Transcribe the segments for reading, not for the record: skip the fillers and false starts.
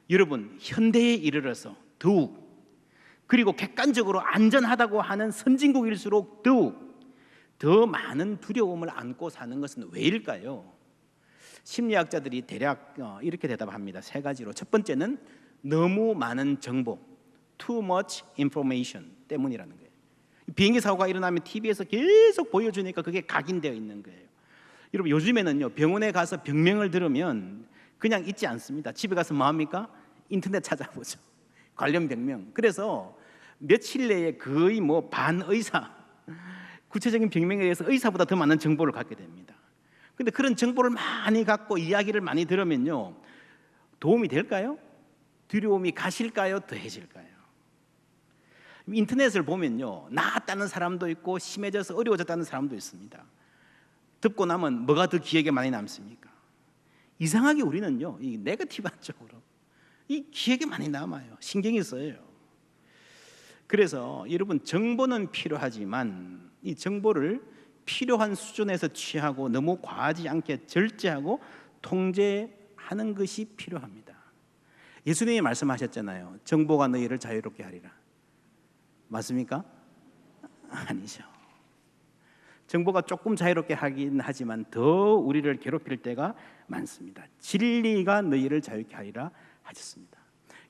여러분, 현대에 이르러서 더욱, 그리고 객관적으로 안전하다고 하는 선진국일수록 더욱 더 많은 두려움을 안고 사는 것은 왜일까요? 심리학자들이 대략 이렇게 대답합니다. 세 가지로. 첫 번째는 너무 많은 정보, too much information 때문이라는 거예요. 비행기 사고가 일어나면 TV에서 계속 보여주니까 그게 각인되어 있는 거예요. 여러분, 요즘에는요, 병원에 가서 병명을 들으면 그냥 잊지 않습니다. 집에 가서 뭐 합니까? 인터넷 찾아보죠. 관련 병명. 그래서 며칠 내에 거의 뭐 반의사, 구체적인 병명에 대해서 의사보다 더 많은 정보를 갖게 됩니다. 근데 그런 정보를 많이 갖고 이야기를 많이 들으면요, 도움이 될까요? 두려움이 가실까요? 더해질까요? 인터넷을 보면요, 나았다는 사람도 있고 심해져서 어려워졌다는 사람도 있습니다. 듣고 나면 뭐가 더 기억에 많이 남습니까? 이상하게 우리는요, 이 네거티브한 쪽으로 이 기억에 많이 남아요. 신경이 써요. 그래서 여러분, 정보는 필요하지만 이 정보를 필요한 수준에서 취하고 너무 과하지 않게 절제하고 통제하는 것이 필요합니다. 예수님이 말씀하셨잖아요. 정보가 너희를 자유롭게 하리라. 맞습니까? 아니죠. 정보가 조금 자유롭게 하긴 하지만 더 우리를 괴롭힐 때가 많습니다. 진리가 너희를 자유롭게 하리라 하셨습니다.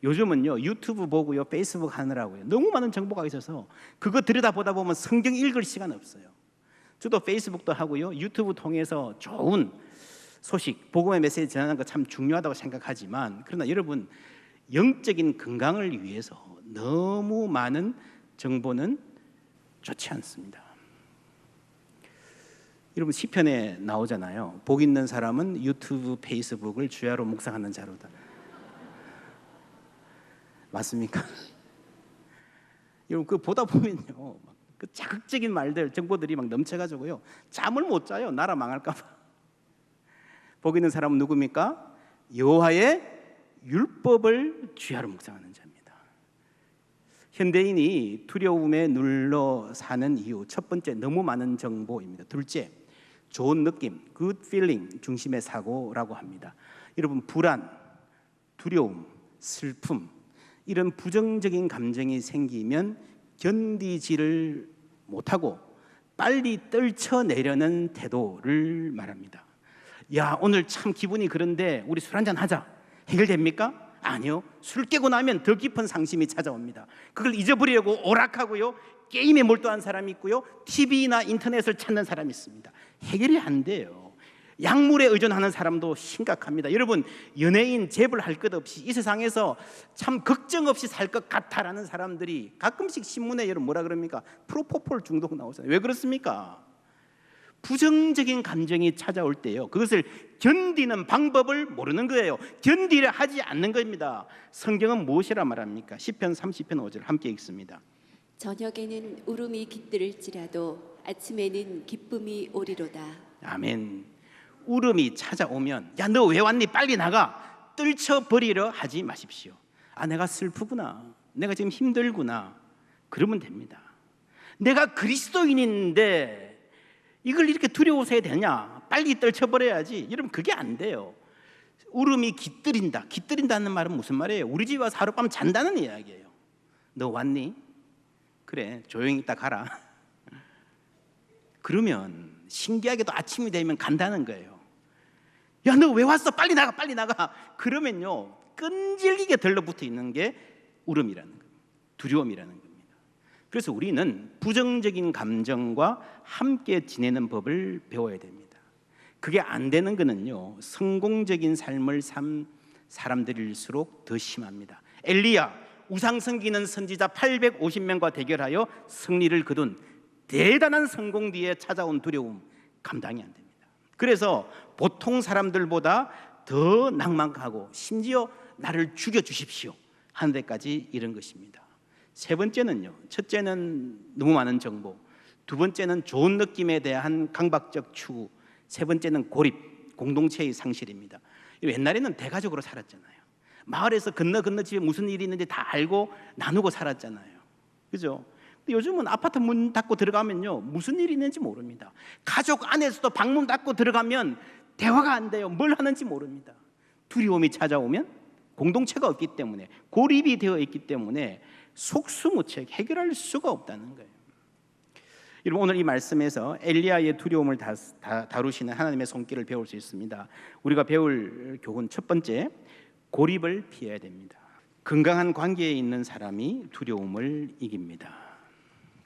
요즘은요, 유튜브 보고요, 페이스북 하느라고요, 너무 많은 정보가 있어서 그거 들여다보다 보면 성경 읽을 시간 없어요. 저도 페이스북도 하고요, 유튜브 통해서 좋은 소식, 복음의 메시지 전하는 거 참 중요하다고 생각하지만, 그러나 여러분, 영적인 건강을 위해서 너무 많은 정보는 좋지 않습니다. 여러분, 시편에 나오잖아요. 복 있는 사람은 유튜브, 페이스북을 주야로 묵상하는 자로다. 맞습니까? 여러분, 그 보다 보면요, 그 자극적인 말들, 정보들이 막 넘쳐가지고요, 잠을 못 자요. 나라 망할까봐. 복 있는 사람은 누굽니까? 여호와의 율법을 주야로 묵상하는 자입니다. 현대인이 두려움에 눌러 사는 이유, 첫 번째, 너무 많은 정보입니다. 둘째, 좋은 느낌, good feeling 중심의 사고라고 합니다. 여러분, 불안, 두려움, 슬픔, 이런 부정적인 감정이 생기면 견디지를 못하고 빨리 떨쳐내려는 태도를 말합니다. 야, 오늘 참 기분이 그런데 우리 술 한잔 하자. 해결됩니까? 아니요. 술 깨고 나면 더 깊은 상심이 찾아옵니다. 그걸 잊어버리려고 오락하고요, 게임에 몰두한 사람이 있고요, TV나 인터넷을 찾는 사람이 있습니다. 해결이 안 돼요. 약물에 의존하는 사람도 심각합니다. 여러분, 연예인, 재벌 할 것 없이 이 세상에서 참 걱정 없이 살 것 같아라는 사람들이 가끔씩 신문에 여러분 뭐라 그럽니까? 프로포폴 중독 나오잖아요. 왜 그렇습니까? 부정적인 감정이 찾아올 때요, 그것을 견디는 방법을 모르는 거예요. 견디려 하지 않는 겁니다. 성경은 무엇이라 말합니까? 시편 30편 5절 함께 읽습니다. 저녁에는 울음이 깃들을지라도 아침에는 기쁨이 오리로다. 아멘. 울음이 찾아오면, 야, 너 왜 왔니? 빨리 나가. 떨쳐버리려 하지 마십시오. 아, 내가 슬프구나, 내가 지금 힘들구나, 그러면 됩니다. 내가 그리스도인인데 이걸 이렇게 두려워서야 되냐? 빨리 떨쳐버려야지. 여러분, 그게 안 돼요. 울음이 깃들인다. 깃들인다는 말은 무슨 말이에요? 우리 집에 와서 하룻밤 잔다는 이야기예요. 너 왔니? 그래, 조용히 있다 가라. 그러면 신기하게도 아침이 되면 간다는 거예요. 야, 너 왜 왔어? 빨리 나가, 빨리 나가. 그러면요, 끈질기게 들러붙어 있는 게 울음이라는 겁니다. 두려움이라는 겁니다. 그래서 우리는 부정적인 감정과 함께 지내는 법을 배워야 됩니다. 그게 안 되는 거는요, 성공적인 삶을 산 사람들일수록 더 심합니다. 엘리야, 우상 섬기는 선지자 850명과 대결하여 승리를 거둔 대단한 성공 뒤에 찾아온 두려움, 감당이 안 됩니다. 그래서 보통 사람들보다 더 낭만하고 심지어 나를 죽여주십시오 하는 데까지 이른 것입니다. 세 번째는요, 첫째는 너무 많은 정보, 두 번째는 좋은 느낌에 대한 강박적 추구, 세 번째는 고립, 공동체의 상실입니다. 옛날에는 대가족으로 살았잖아요. 마을에서 건너 집에 무슨 일이 있는지 다 알고 나누고 살았잖아요. 그죠? 근데 요즘은 아파트 문 닫고 들어가면요, 무슨 일이 있는지 모릅니다. 가족 안에서도 방문 닫고 들어가면 대화가 안 돼요. 뭘 하는지 모릅니다. 두려움이 찾아오면 공동체가 없기 때문에, 고립이 되어 있기 때문에 속수무책 해결할 수가 없다는 거예요. 여러분, 오늘 이 말씀에서 엘리야의 두려움을 다루시는 하나님의 손길을 배울 수 있습니다. 우리가 배울 교훈 첫 번째, 고립을 피해야 됩니다. 건강한 관계에 있는 사람이 두려움을 이깁니다.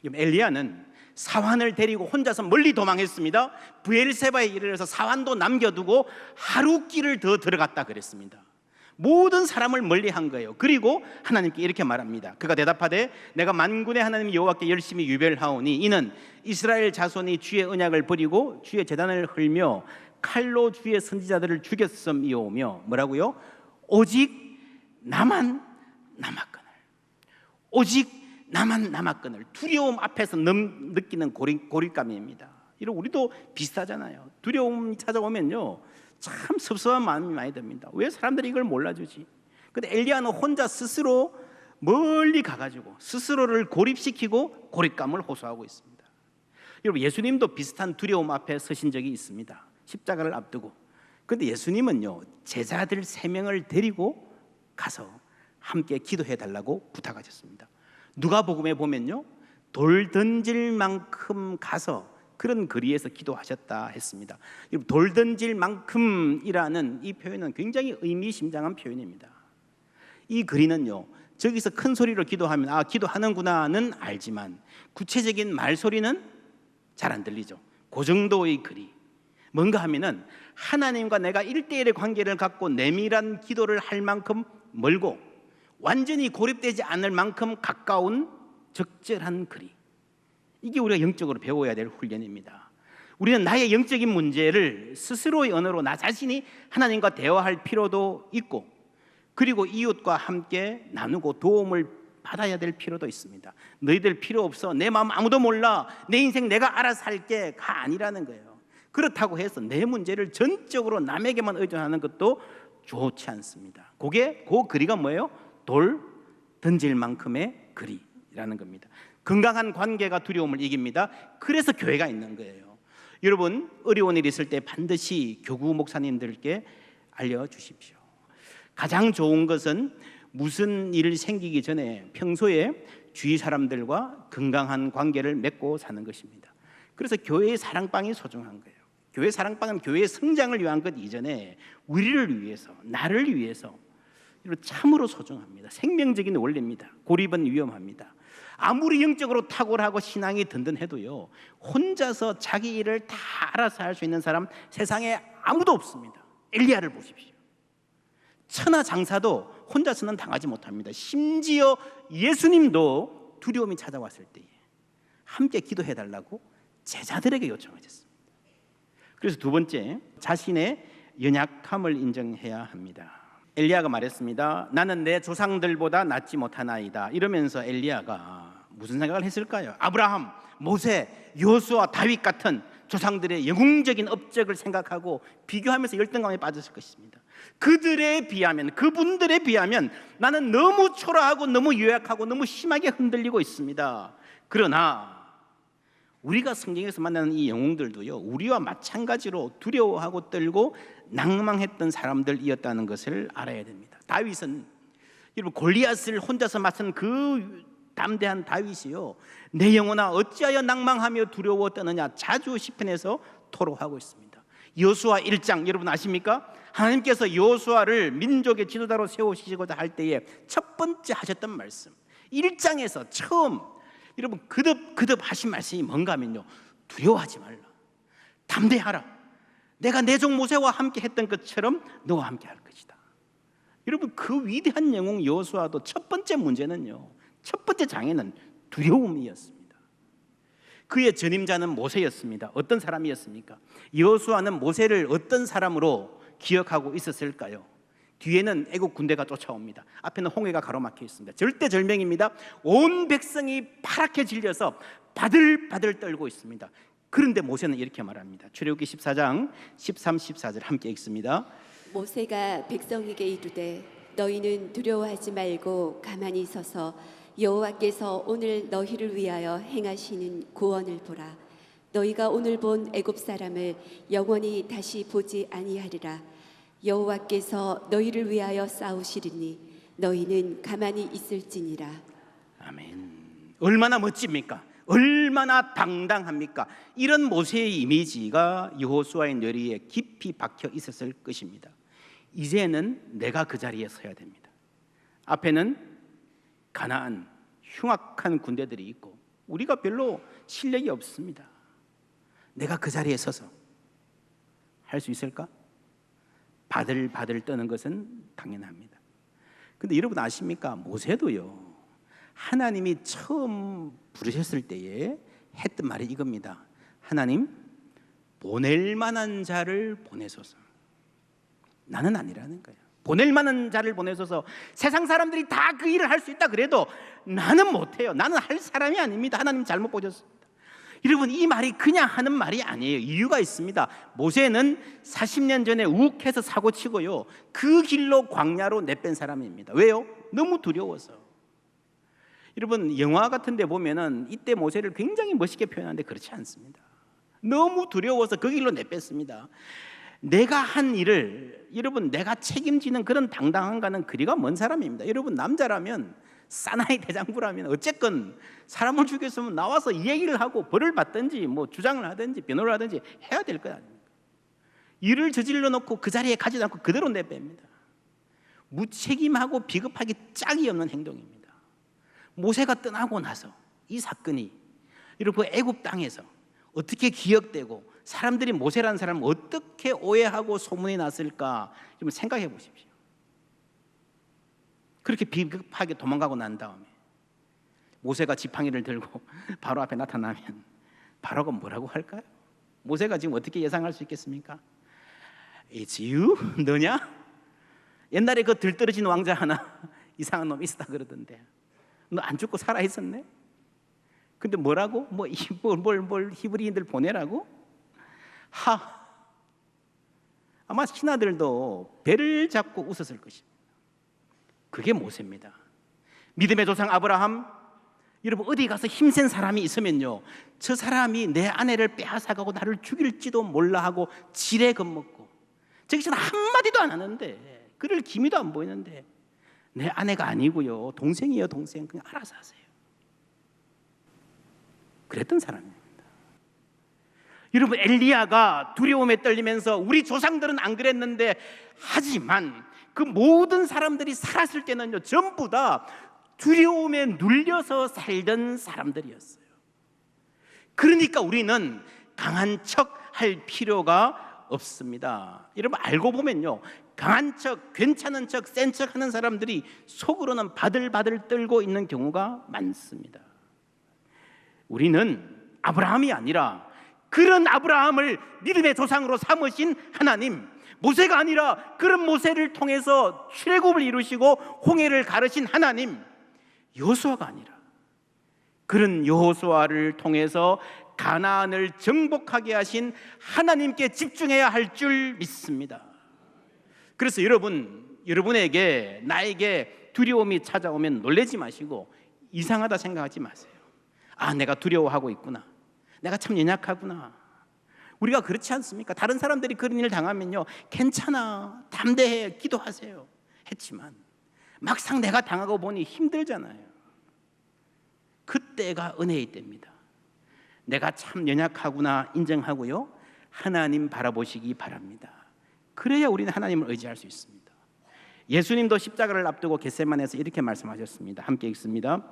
엘리야는 사환을 데리고 혼자서 멀리 도망했습니다. 브엘세바에 이르러서 사환도 남겨두고 하루 길을 더 들어갔다 그랬습니다. 모든 사람을 멀리한 거예요. 그리고 하나님께 이렇게 말합니다. 그가 대답하되 내가 만군의 하나님 여호와께 열심히 유별하오니 이는 이스라엘 자손이 주의 언약을 버리고 주의 제단을 헐며 칼로 주의 선지자들을 죽였음이오며 뭐라고요? 오직 나만 남았거늘. 오직 나만 남았거늘. 두려움 앞에서 느끼는 고립감입니다. 이런 우리도 비슷하잖아요. 두려움이 찾아오면요 참 섭섭한 마음이 많이 듭니다. 왜 사람들이 이걸 몰라주지? 근데 엘리야는 혼자 스스로 멀리 가가지고 스스로를 고립시키고 고립감을 호소하고 있습니다. 여러분, 예수님도 비슷한 두려움 앞에 서신 적이 있습니다. 십자가를 앞두고. 근데 예수님은요 제자들 3명을 데리고 가서 함께 기도해 달라고 부탁하셨습니다. 누가복음에 보면요 돌 던질 만큼 가서 그런 거리에서 기도하셨다 했습니다. 돌 던질 만큼이라는 이 표현은 굉장히 의미심장한 표현입니다. 이 거리는요 저기서 큰 소리로 기도하면 아 기도하는구나는 알지만 구체적인 말소리는 잘 안 들리죠. 그 정도의 거리. 뭔가 하면은 하나님과 내가 1대1의 관계를 갖고 내밀한 기도를 할 만큼 멀고 완전히 고립되지 않을 만큼 가까운 적절한 거리. 이게 우리가 영적으로 배워야 될 훈련입니다. 우리는 나의 영적인 문제를 스스로의 언어로 나 자신이 하나님과 대화할 필요도 있고, 그리고 이웃과 함께 나누고 도움을 받아야 될 필요도 있습니다. 너희들 필요 없어, 내 마음 아무도 몰라, 내 인생 내가 알아서 할게가 아니라는 거예요. 그렇다고 해서 내 문제를 전적으로 남에게만 의존하는 것도 좋지 않습니다. 그게 그 거리가 뭐예요? 돌 던질 만큼의 거리라는 겁니다. 건강한 관계가 두려움을 이깁니다. 그래서 교회가 있는 거예요. 여러분, 어려운 일 있을 때 반드시 교구 목사님들께 알려주십시오. 가장 좋은 것은 무슨 일 생기기 전에 평소에 주위 사람들과 건강한 관계를 맺고 사는 것입니다. 그래서 교회의 사랑방이 소중한 거예요. 교회 사랑방은 교회의 성장을 위한 것 이전에 우리를 위해서, 나를 위해서 참으로 소중합니다. 생명적인 원리입니다. 고립은 위험합니다. 아무리 영적으로 탁월하고 신앙이 든든해도요 혼자서 자기 일을 다 알아서 할 수 있는 사람 세상에 아무도 없습니다. 엘리야를 보십시오. 천하장사도 혼자서는 당하지 못합니다. 심지어 예수님도 두려움이 찾아왔을 때에 함께 기도해달라고 제자들에게 요청하셨습니다. 그래서 두 번째, 자신의 연약함을 인정해야 합니다. 엘리야가 말했습니다. 나는 내 조상들보다 낫지 못하나이다. 이러면서 엘리야가 무슨 생각을 했을까요? 아브라함, 모세, 여호수아, 다윗 같은 조상들의 영웅적인 업적을 생각하고 비교하면서 열등감에 빠졌을 것입니다. 그들에 비하면, 그분들에 비하면 나는 너무 초라하고 너무 요약하고 너무 심하게 흔들리고 있습니다. 그러나 우리가 성경에서 만나는 이 영웅들도요 우리와 마찬가지로 두려워하고 떨고 낭망했던 사람들이었다는 것을 알아야 됩니다. 다윗은 여러분 골리앗을 혼자서 맞선 그 담대한 다윗이요 내 영혼아 어찌하여 낭망하며 두려워 떠느냐 자주 시편에서 토로하고 있습니다. 여호수아 1장 여러분 아십니까? 하나님께서 여호수아를 민족의 지도자로 세우시고자 할 때에 첫 번째 하셨던 말씀 1장에서 처음 여러분 그득 하신 말씀이 뭔가 하면요 두려워하지 말라, 담대하라, 내가 내 종 모세와 함께 했던 것처럼 너와 함께 할 것이다. 여러분 그 위대한 영웅 여호수아도 첫 번째 문제는요 첫 번째 장애는 두려움이었습니다. 그의 전임자는 모세였습니다. 어떤 사람이었습니까? 여호수아는 모세를 어떤 사람으로 기억하고 있었을까요? 뒤에는 애국 군대가 쫓아옵니다. 앞에는 홍해가 가로막혀 있습니다. 절대절명입니다. 온 백성이 파랗게 질려서 바들바들 떨고 있습니다. 그런데 모세는 이렇게 말합니다. 출애굽기 14장 13, 14절 함께 읽습니다. 모세가 백성에게 이르되 너희는 두려워하지 말고 가만히 서서 여호와께서 오늘 너희를 위하여 행하시는 구원을 보라. 너희가 오늘 본 애굽 사람을 영원히 다시 보지 아니하리라. 여호와께서 너희를 위하여 싸우시리니 너희는 가만히 있을지니라. 아멘. 얼마나 멋집니까? 얼마나 당당합니까? 이런 모세의 이미지가 여호수아의 뇌리에 깊이 박혀 있었을 것입니다. 이제는 내가 그 자리에 서야 됩니다. 앞에는 가나안 흉악한 군대들이 있고 우리가 별로 실력이 없습니다. 내가 그 자리에 서서 할 수 있을까? 바들바들 떠는 것은 당연합니다. 근데 여러분 아십니까? 모세도요, 하나님이 처음 부르셨을 때에 했던 말이 이겁니다. 하나님, 보낼 만한 자를 보내소서. 나는 아니라는 거예요. 보낼 만한 자를 보내소서. 세상 사람들이 다 그 일을 할 수 있다 그래도 나는 못해요. 나는 할 사람이 아닙니다. 하나님 잘못 보셨습니다. 여러분, 이 말이 그냥 하는 말이 아니에요. 이유가 있습니다. 모세는 40년 전에 욱해서 사고치고요, 그 길로 광야로 내뺀 사람입니다. 왜요? 너무 두려워서. 여러분, 영화 같은 데 보면은 이때 모세를 굉장히 멋있게 표현하는데 그렇지 않습니다. 너무 두려워서 그 길로 내뺐습니다. 내가 한 일을, 여러분, 내가 책임지는 그런 당당함과는 거리가 먼 사람입니다. 여러분, 남자라면, 사나이 대장부라면 어쨌건 사람을 죽였으면 나와서 이 얘기를 하고 벌을 받든지 뭐 주장을 하든지 변호를 하든지 해야 될 거 아닙니까? 일을 저질러 놓고 그 자리에 가지 않고 그대로 내뺍니다. 무책임하고 비겁하기 짝이 없는 행동입니다. 모세가 떠나고 나서 이 사건이 여러분 애굽 땅에서 어떻게 기억되고 사람들이 모세라는 사람을 어떻게 오해하고 소문이 났을까 좀 생각해 보십시오. 그렇게 비겁하게 도망가고 난 다음에 모세가 지팡이를 들고 바로 앞에 나타나면 바로가 뭐라고 할까요? 모세가 지금 어떻게 예상할 수 있겠습니까? It's you? 너냐? 옛날에 그 들떨어진 왕자 하나 이상한 놈 있었다 그러던데 너 안 죽고 살아 있었네? 근데 뭐라고? 뭘 히브리인들 보내라고? 아마 신하들도 배를 잡고 웃었을 것입니다. 그게 모세입니다. 믿음의 조상 아브라함, 여러분 어디 가서 힘센 사람이 있으면요, 저 사람이 내 아내를 빼앗아가고 나를 죽일지도 몰라 하고 지레 겁먹고, 저기서는 한마디도 안 하는데, 그럴 기미도 안 보이는데 내 아내가 아니고요, 동생이에요, 동생. 그냥 알아서 하세요. 그랬던 사람입니다. 여러분, 엘리야가 두려움에 떨리면서 우리 조상들은 안 그랬는데, 하지만 그 모든 사람들이 살았을 때는요, 전부 다 두려움에 눌려서 살던 사람들이었어요. 그러니까 우리는 강한 척 할 필요가 없습니다. 여러분, 알고 보면요, 강한 척, 괜찮은 척, 센 척 하는 사람들이 속으로는 바들바들 떨고 있는 경우가 많습니다. 우리는 아브라함이 아니라 그런 아브라함을 믿음의 조상으로 삼으신 하나님, 모세가 아니라 그런 모세를 통해서 출애굽을 이루시고 홍해를 가르신 하나님, 여호수아가 아니라 그런 여호수아를 통해서 가나안을 정복하게 하신 하나님께 집중해야 할 줄 믿습니다. 그래서 여러분에게, 나에게 두려움이 찾아오면 놀라지 마시고 이상하다 생각하지 마세요. 내가 두려워하고 있구나, 내가 참 연약하구나. 우리가 그렇지 않습니까? 다른 사람들이 그런 일을 당하면요, 괜찮아, 담대해, 기도하세요 했지만 막상 내가 당하고 보니 힘들잖아요. 그때가 은혜의 때입니다. 내가 참 연약하구나 인정하고요, 하나님 바라보시기 바랍니다. 그래야 우리는 하나님을 의지할 수 있습니다. 예수님도 십자가를 앞두고 겟세마네에서 이렇게 말씀하셨습니다. 함께 읽습니다.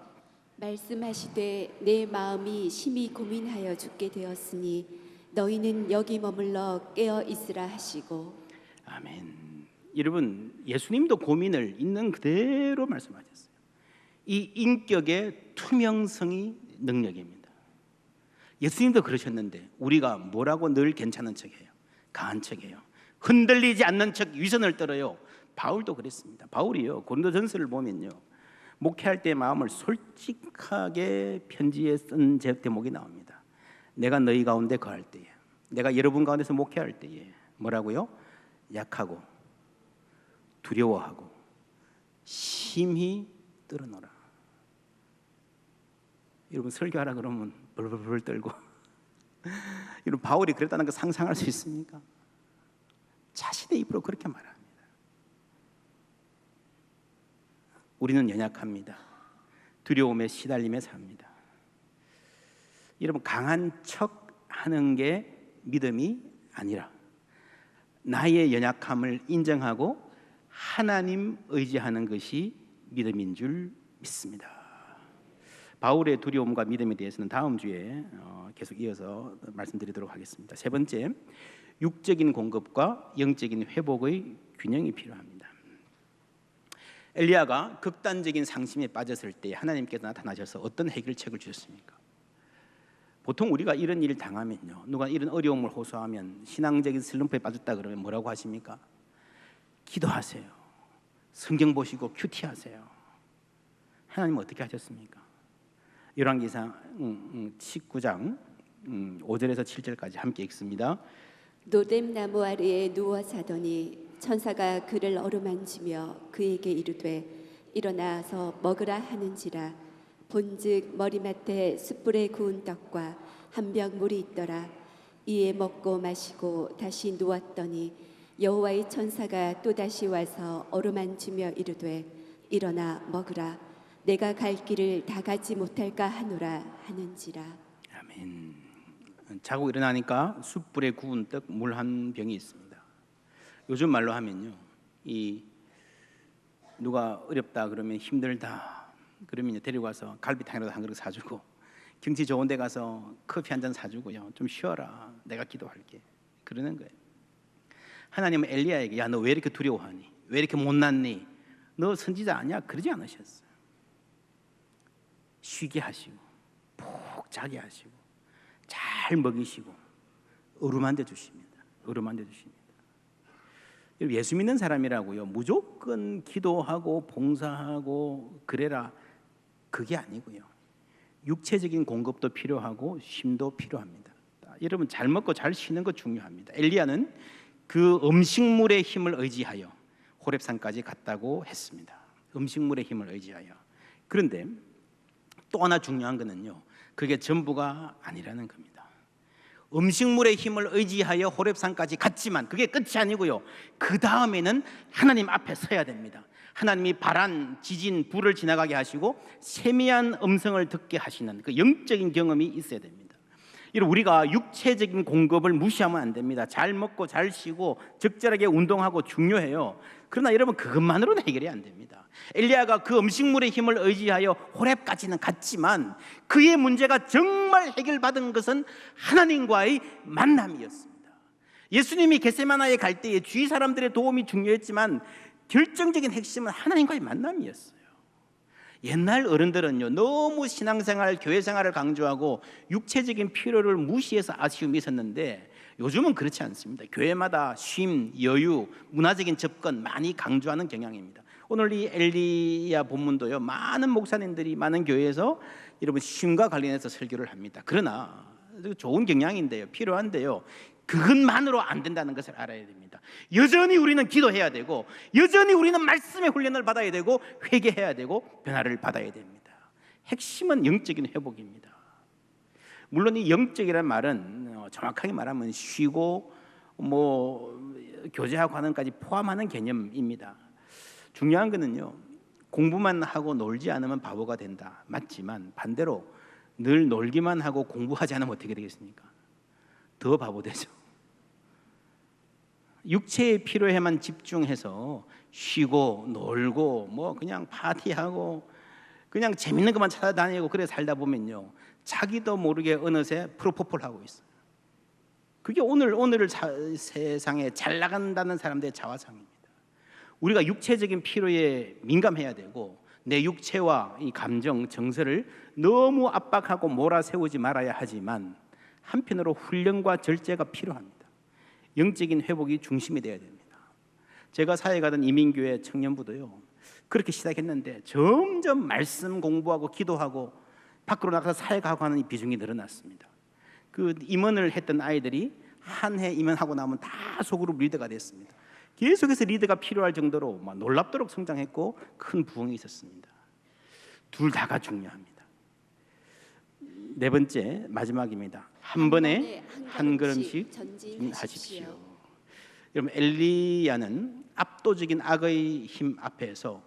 말씀하시되 내 마음이 심히 고민하여 죽게 되었으니 너희는 여기 머물러 깨어 있으라 하시고. 아멘. 여러분, 예수님도 고민을 있는 그대로 말씀하셨어요. 이 인격의 투명성이 능력입니다. 예수님도 그러셨는데 우리가 뭐라고 늘 괜찮은 척해요? 강한 척해요. 흔들리지 않는 척 위선을 떨어요. 바울도 그랬습니다. 바울이요, 고린도전서를 보면요, 목회할 때 마음을 솔직하게 편지에 쓴 대목이 나옵니다. 내가 너희 가운데 거할 때에, 내가 여러분 가운데서 목회할 때에 뭐라고요? 약하고 두려워하고 심히 떨어노라. 여러분, 설교하라 그러면 벌벌벌 떨고 여러분, 바울이 그랬다는 거 상상할 수 있습니까? 자신의 입으로 그렇게 말합니다. 우리는 연약합니다. 두려움에 시달림에 삽니다. 여러분, 강한 척 하는 게 믿음이 아니라 나의 연약함을 인정하고 하나님 의지하는 것이 믿음인 줄 믿습니다. 바울의 두려움과 믿음에 대해서는 다음 주에 계속 이어서 말씀드리도록 하겠습니다. 세 번째, 육적인 공급과 영적인 회복의 균형이 필요합니다. 엘리야가 극단적인 상심에 빠졌을 때 하나님께서 나타나셔서 어떤 해결책을 주셨습니까? 보통 우리가 이런 일을 당하면요, 누가 이런 어려움을 호소하면, 신앙적인 슬럼프에 빠졌다 그러면 뭐라고 하십니까? 기도하세요. 성경 보시고 큐티하세요. 하나님은 어떻게 하셨습니까? 열왕기상 19장 5절에서 7절까지 함께 읽습니다. 노뎀나무 아래에 누워 자더니 천사가 그를 어루만지며 그에게 이르되 일어나서 먹으라 하는지라. 본즉 머리맡에 숯불에 구운 떡과 한 병 물이 있더라. 이에 먹고 마시고 다시 누웠더니 여호와의 천사가 또다시 와서 어루만지며 이르되 일어나 먹으라. 내가 갈 길을 다 가지 못할까 하노라 하는지라. 아멘. 자고 일어나니까 숯불에 구운 떡 물 한 병이 있습니다. 요즘 말로 하면요, 이 누가 어렵다 그러면 힘들다 그러면 데리고 가서 갈비탕이라도 한 그릇 사주고, 경치 좋은 데 가서 커피 한 잔 사주고요, 좀 쉬어라, 내가 기도할게, 그러는 거예요. 하나님은 엘리야에게 야, 너 왜 이렇게 두려워하니? 왜 이렇게 못났니? 너 선지자 아니야? 그러지 않으셨어요. 쉬게 하시고 푹 자게 하시고 잘 먹이시고 어루만져 주십니다. 어루만져 주십니다. 예수 믿는 사람이라고요, 무조건 기도하고 봉사하고 그래라, 그게 아니고요, 육체적인 공급도 필요하고 쉼도 필요합니다. 여러분, 잘 먹고 잘 쉬는 거 중요합니다. 엘리야는 그 음식물의 힘을 의지하여 호렙산까지 갔다고 했습니다. 음식물의 힘을 의지하여. 그런데 또 하나 중요한 것은요, 그게 전부가 아니라는 겁니다. 음식물의 힘을 의지하여 호렙산까지 갔지만 그게 끝이 아니고요, 그 다음에는 하나님 앞에 서야 됩니다. 하나님이 바람, 지진, 불을 지나가게 하시고 세미한 음성을 듣게 하시는 그 영적인 경험이 있어야 됩니다. 여러분, 우리가 육체적인 공급을 무시하면 안 됩니다. 잘 먹고 잘 쉬고 적절하게 운동하고 중요해요. 그러나 여러분, 그것만으로는 해결이 안 됩니다. 엘리야가 그 음식물의 힘을 의지하여 호렙까지는 갔지만 그의 문제가 정말 해결받은 것은 하나님과의 만남이었습니다. 예수님이 겟세마나에 갈 때에 주위 사람들의 도움이 중요했지만 결정적인 핵심은 하나님과의 만남이었어요. 옛날 어른들은요, 너무 신앙생활, 교회생활을 강조하고 육체적인 필요를 무시해서 아쉬움이 있었는데 요즘은 그렇지 않습니다. 교회마다 쉼, 여유, 문화적인 접근 많이 강조하는 경향입니다. 오늘 이 엘리야 본문도요, 많은 목사님들이 많은 교회에서 여러분 쉼과 관련해서 설교를 합니다. 그러나 좋은 경향인데요, 필요한데요, 그것만으로 안 된다는 것을 알아야 됩니다. 여전히 우리는 기도해야 되고, 여전히 우리는 말씀의 훈련을 받아야 되고, 회개해야 되고, 변화를 받아야 됩니다. 핵심은 영적인 회복입니다. 물론 이 영적이라는 말은 정확하게 말하면 쉬고 교제하고 하는 까지 포함하는 개념입니다. 중요한 것은요, 공부만 하고 놀지 않으면 바보가 된다, 맞지만 반대로 늘 놀기만 하고 공부하지 않으면 어떻게 되겠습니까? 더 바보 되죠. 육체의 필요에만 집중해서 쉬고 놀고 그냥 파티하고 그냥 재밌는 것만 찾아다니고 그래 살다 보면요, 자기도 모르게 어느새 프로포폴 하고 있어요. 그게 오늘 세상에 잘 나간다는 사람들의 자화상입니다. 우리가 육체적인 필요에 민감해야 되고, 내 육체와 이 감정, 정서를 너무 압박하고 몰아세우지 말아야 하지만 한편으로 훈련과 절제가 필요합니다. 영적인 회복이 중심이 되어야 됩니다. 제가 사회 가던 이민교회 청년부도요, 그렇게 시작했는데 점점 말씀 공부하고 기도하고 밖으로 나가서 사회가고 하는 비중이 늘어났습니다. 그 임원을 했던 아이들이 한 해 임원하고 나면 다 소그룹 리더가 됐습니다. 계속해서 리더가 필요할 정도로 놀랍도록 성장했고 큰 부흥이 있었습니다. 둘 다가 중요합니다. 네 번째, 마지막입니다. 한 번에 한 걸음씩 전진하십시오. 여러분, 엘리야는 압도적인 악의 힘 앞에서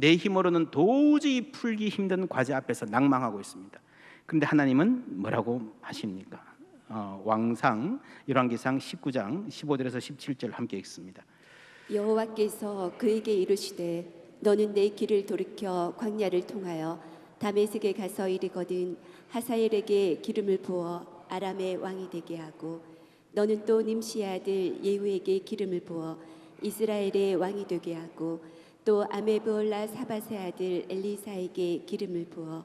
내 힘으로는 도저히 풀기 힘든 과제 앞에서 낭망하고 있습니다. 그런데 하나님은 뭐라고 하십니까? 왕상 열왕기상 19장 15절에서 17절 함께 읽습니다. 여호와께서 그에게 이르시되 너는 내 길을 돌이켜 광야를 통하여 다메섹에 가서 이르거든 하사엘에게 기름을 부어 아람의 왕이 되게 하고 너는 또 nim시의 아들 예후에게 기름을 부어 이스라엘의 왕이 되게 하고 또 아메브올라 사밧의 아들 엘리사에게 기름을 부어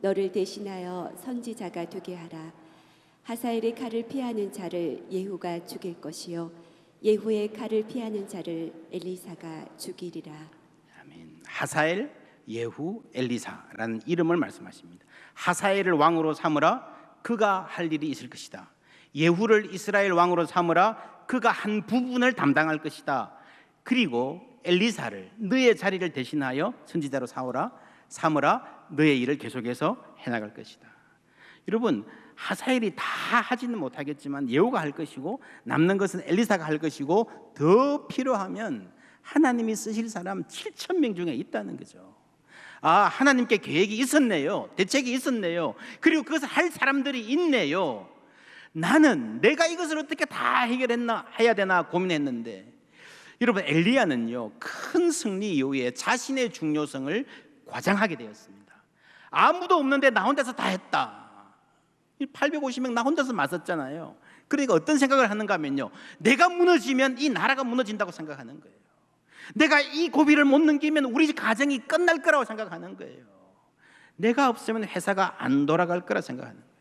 너를 대신하여 선지자가 되게 하라. 하사엘의 칼을 피하는 자를 예후가 죽일 것이요 예후의 칼을 피하는 자를 엘리사가 죽이리라. 아멘. 하사엘, 예후, 엘리사라는 이름을 말씀하십니다. 하사엘을 왕으로 삼으라. 그가 할 일이 있을 것이다. 예후를 이스라엘 왕으로 삼으라. 그가 한 부분을 담당할 것이다. 그리고 엘리사를 너의 자리를 대신하여 선지자로 삼으라. 너의 일을 계속해서 해나갈 것이다. 여러분, 하사엘이 다 하지는 못하겠지만 예후가 할 것이고 남는 것은 엘리사가 할 것이고 더 필요하면 하나님이 쓰실 사람 7,000명 중에 있다는 거죠. 하나님께 계획이 있었네요. 대책이 있었네요. 그리고 그것을 할 사람들이 있네요. 나는 내가 이것을 어떻게 다 해야 되나 고민했는데, 여러분, 엘리야는요 큰 승리 이후에 자신의 중요성을 과장하게 되었습니다. 아무도 없는데 나 혼자서 다 했다. 850명 나 혼자서 맞섰잖아요. 그러니까 어떤 생각을 하는가 하면요, 내가 무너지면 이 나라가 무너진다고 생각하는 거예요. 내가 이 고비를 못 넘기면 우리 가정이 끝날 거라고 생각하는 거예요. 내가 없으면 회사가 안 돌아갈 거라 생각하는 거예요.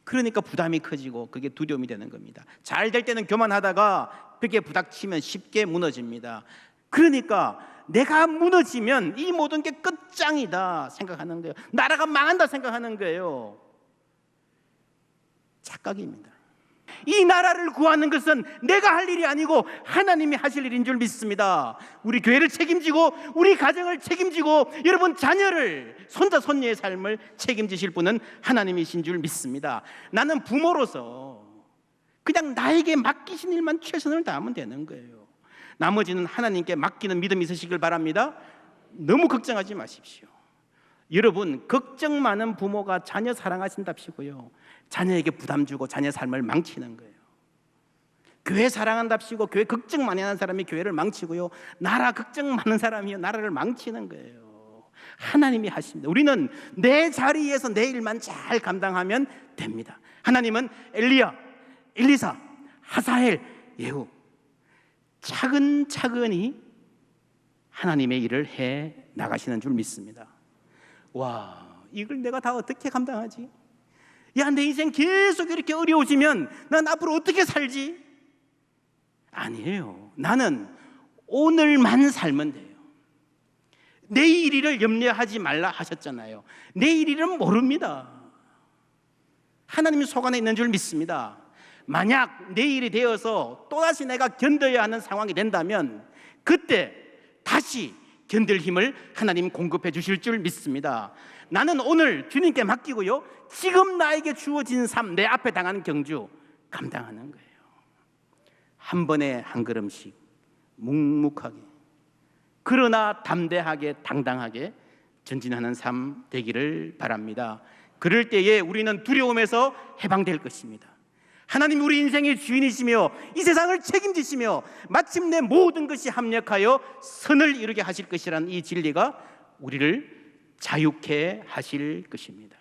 그러니까 부담이 커지고 그게 두려움이 되는 겁니다. 잘 될 때는 교만하다가 벽에 부닥치면 쉽게 무너집니다. 그러니까 내가 무너지면 이 모든 게 끝장이다 생각하는 거예요. 나라가 망한다 생각하는 거예요. 착각입니다. 이 나라를 구하는 것은 내가 할 일이 아니고 하나님이 하실 일인 줄 믿습니다. 우리 교회를 책임지고 우리 가정을 책임지고 여러분 자녀를, 손자 손녀의 삶을 책임지실 분은 하나님이신 줄 믿습니다. 나는 부모로서 그냥 나에게 맡기신 일만 최선을 다하면 되는 거예요. 나머지는 하나님께 맡기는 믿음이 있으시길 바랍니다. 너무 걱정하지 마십시오. 여러분, 걱정 많은 부모가 자녀 사랑하신답시고요, 자녀에게 부담 주고 자녀 삶을 망치는 거예요. 교회 사랑한답시고 교회 걱정 많이 하는 사람이 교회를 망치고요, 나라 걱정 많은 사람이 나라를 망치는 거예요. 하나님이 하십니다. 우리는 내 자리에서 내 일만 잘 감당하면 됩니다. 하나님은 엘리야, 엘리사, 하사엘, 예후 차근차근히 하나님의 일을 해 나가시는 줄 믿습니다. 와, 이걸 내가 다 어떻게 감당하지? 야, 내 인생 계속 이렇게 어려워지면 난 앞으로 어떻게 살지? 아니에요. 나는 오늘만 살면 돼요. 내일 일을 염려하지 말라 하셨잖아요. 내일 일은 모릅니다. 하나님이 속 안에 있는 줄 믿습니다. 만약 내일이 되어서 또다시 내가 견뎌야 하는 상황이 된다면 그때 다시 견딜 힘을 하나님 공급해 주실 줄 믿습니다. 나는 오늘 주님께 맡기고요, 지금 나에게 주어진 삶, 내 앞에 당하는 경주 감당하는 거예요. 한 번에 한 걸음씩 묵묵하게, 그러나 담대하게 당당하게 전진하는 삶 되기를 바랍니다. 그럴 때에 우리는 두려움에서 해방될 것입니다. 하나님 우리 인생의 주인이시며 이 세상을 책임지시며 마침내 모든 것이 합력하여 선을 이루게 하실 것이라는 이 진리가 우리를 자유케 하실 것입니다.